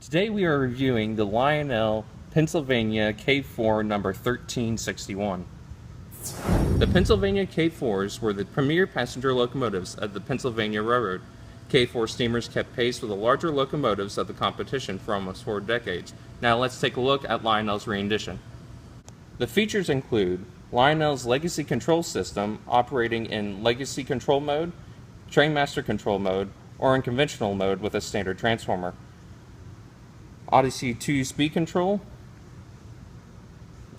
Today we are reviewing the Lionel, Pennsylvania K-4 number 1361. The Pennsylvania K-4s were the premier passenger locomotives of the Pennsylvania Railroad. K-4 steamers kept pace with the larger locomotives of the competition for almost 4 decades. Now let's take a look at Lionel's rendition. The features include Lionel's Legacy Control System operating in Legacy Control Mode, Trainmaster Control Mode, or in conventional mode with a standard transformer. Odyssey 2 speed control,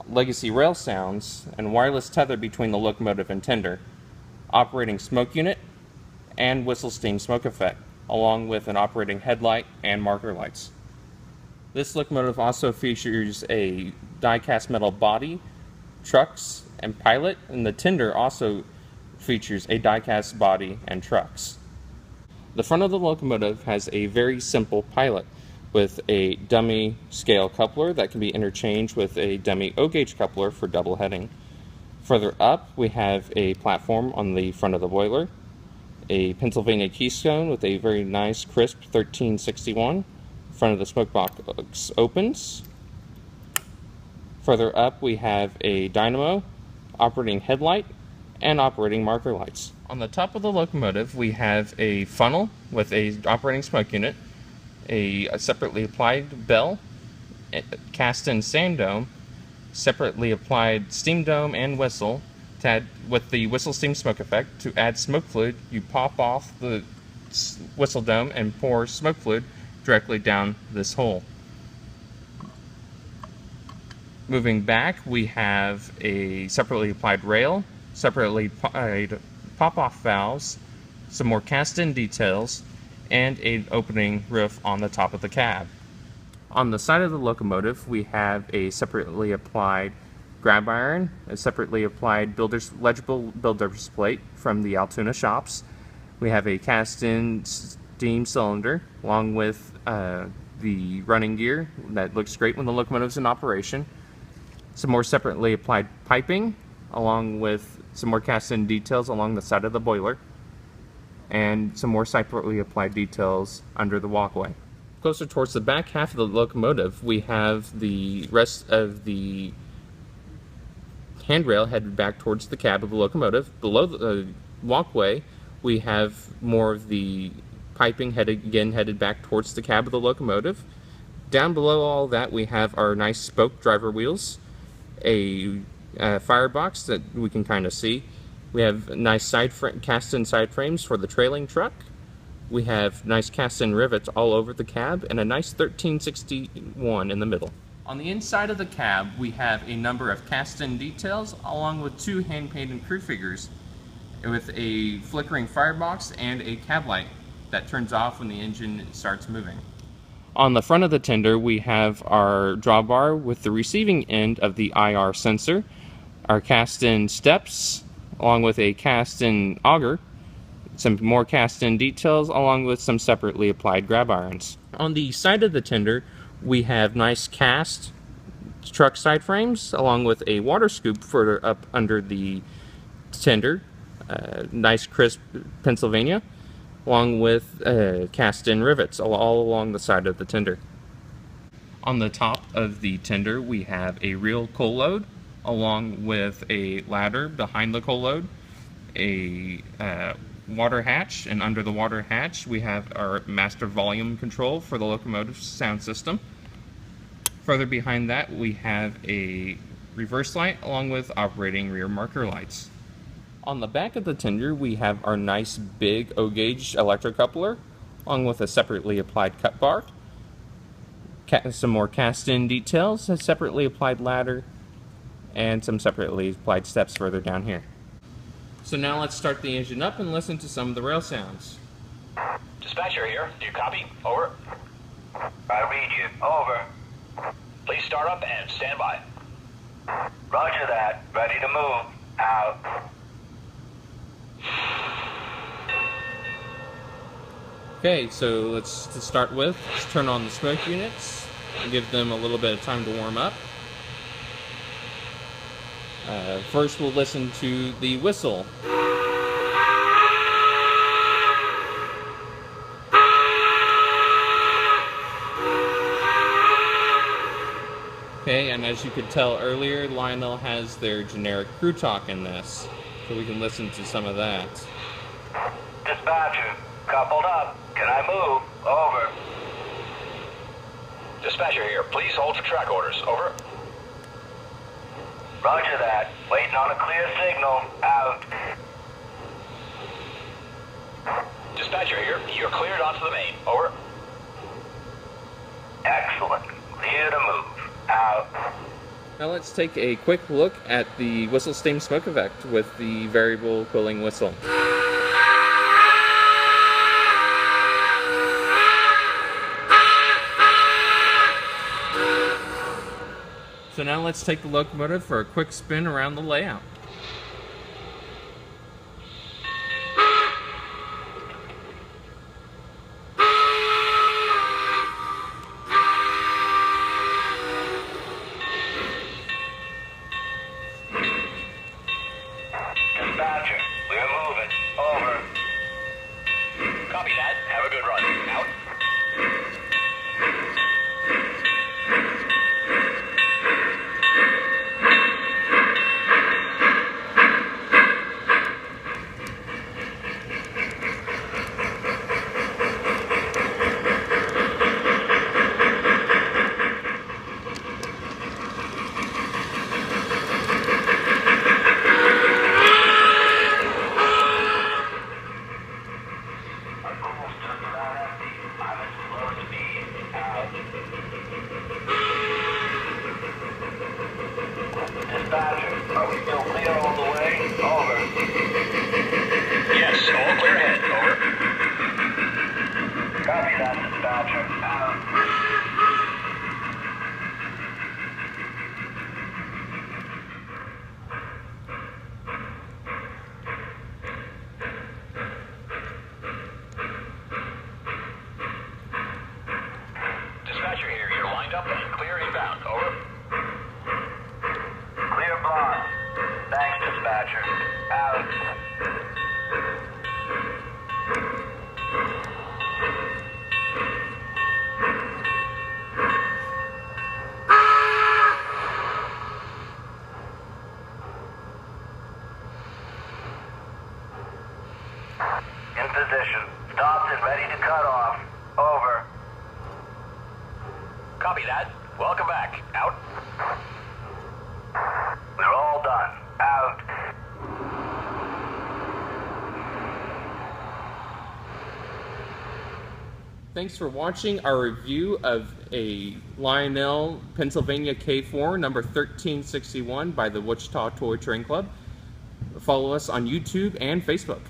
legacy rail sounds, and wireless tether between the locomotive and tender, operating smoke unit, and whistle steam smoke effect, along with an operating headlight and marker lights. This locomotive also features a die-cast metal body, trucks, and pilot, and the tender also features a die-cast body and trucks. The front of the locomotive has a very simple pilot, with a dummy scale coupler that can be interchanged with a dummy O-gauge coupler for double heading. Further up, we have a platform on the front of the boiler, a Pennsylvania keystone with a very nice crisp 1361. Front of the smoke box opens. Further up, we have a dynamo, operating headlight, and operating marker lights. On the top of the locomotive, we have a funnel with a operating smoke unit, a separately applied bell, cast-in sand dome, separately applied steam dome and whistle. To add, with the whistle steam smoke effect, to add smoke fluid, you pop off the whistle dome and pour smoke fluid directly down this hole. Moving back, we have a separately applied rail, separately applied pop-off valves, some more cast-in details, and an opening roof on the top of the cab. On the side of the locomotive, we have a separately applied grab iron, a separately applied legible builder's plate from the Altoona shops. We have a cast-in steam cylinder, along with the running gear that looks great when the locomotive's in operation. Some more separately applied piping, along with some more cast-in details along the side of the boiler, and some more separately applied details under the walkway. Closer towards the back half of the locomotive, we have the rest of the handrail headed back towards the cab of the locomotive. Below the walkway, we have more of the piping headed back towards the cab of the locomotive. Down below all that, we have our nice spoke driver wheels, a firebox that we can kind of see. We have nice cast-in side frames for the trailing truck. We have nice cast-in rivets all over the cab and a nice 1361 in the middle. On the inside of the cab, we have a number of cast-in details along with 2 hand-painted crew figures with a flickering firebox and a cab light that turns off when the engine starts moving. On the front of the tender, we have our drawbar with the receiving end of the IR sensor, our cast-in steps, along with a cast-in auger, some more cast-in details, along with some separately applied grab irons. On the side of the tender, we have nice cast truck side frames, along with a water scoop further up under the tender, nice crisp Pennsylvania, along with cast-in rivets all along the side of the tender. On the top of the tender, we have a real coal load, along with a ladder behind the coal load, a water hatch, and under the water hatch we have our master volume control for the locomotive sound system. Further behind that, we have a reverse light along with operating rear marker lights. On the back of the tender, we have our nice big O-gauge electrocoupler, along with a separately applied cut bar, some more cast-in details, a separately applied ladder, and some separately applied steps further down here. So now let's start the engine up and listen to some of the rail sounds. Dispatcher here. Do you copy? Over. I read you. Over. Please start up and stand by. Roger that. Ready to move. Out. Okay, so to start with, let's turn on the smoke units and give them a little bit of time to warm up. First, we'll listen to the whistle. Okay, and as you could tell earlier, Lionel has their generic crew talk in this, so we can listen to some of that. Dispatcher, coupled up. Can I move? Over. Dispatcher here. Please hold for track orders. Over. Roger that. Waiting on a clear signal. Out. Dispatcher here. You're cleared onto the main. Over. Excellent. Clear to move. Out. Now let's take a quick look at the whistle steam smoke effect with the variable quilling whistle. So now let's take the locomotive for a quick spin around the layout. Dispatcher, we're moving. Over. Copy that. Have a good run. Out. Dispatcher, are we still clear all the way? Over. Yes, all clear ahead. Over. Copy that, dispatcher. Out. Dispatcher here. You're lined up and clear inbound. Over. Clear block. Thanks, dispatcher. Out. In position. Stopped and ready to cut off. Over. Copy that. Welcome back. Out. We're all done. Out. Thanks for watching our review of a Lionel, Pennsylvania K-4 number 1361 by the Wichita Toy Train Club. Follow us on YouTube and Facebook.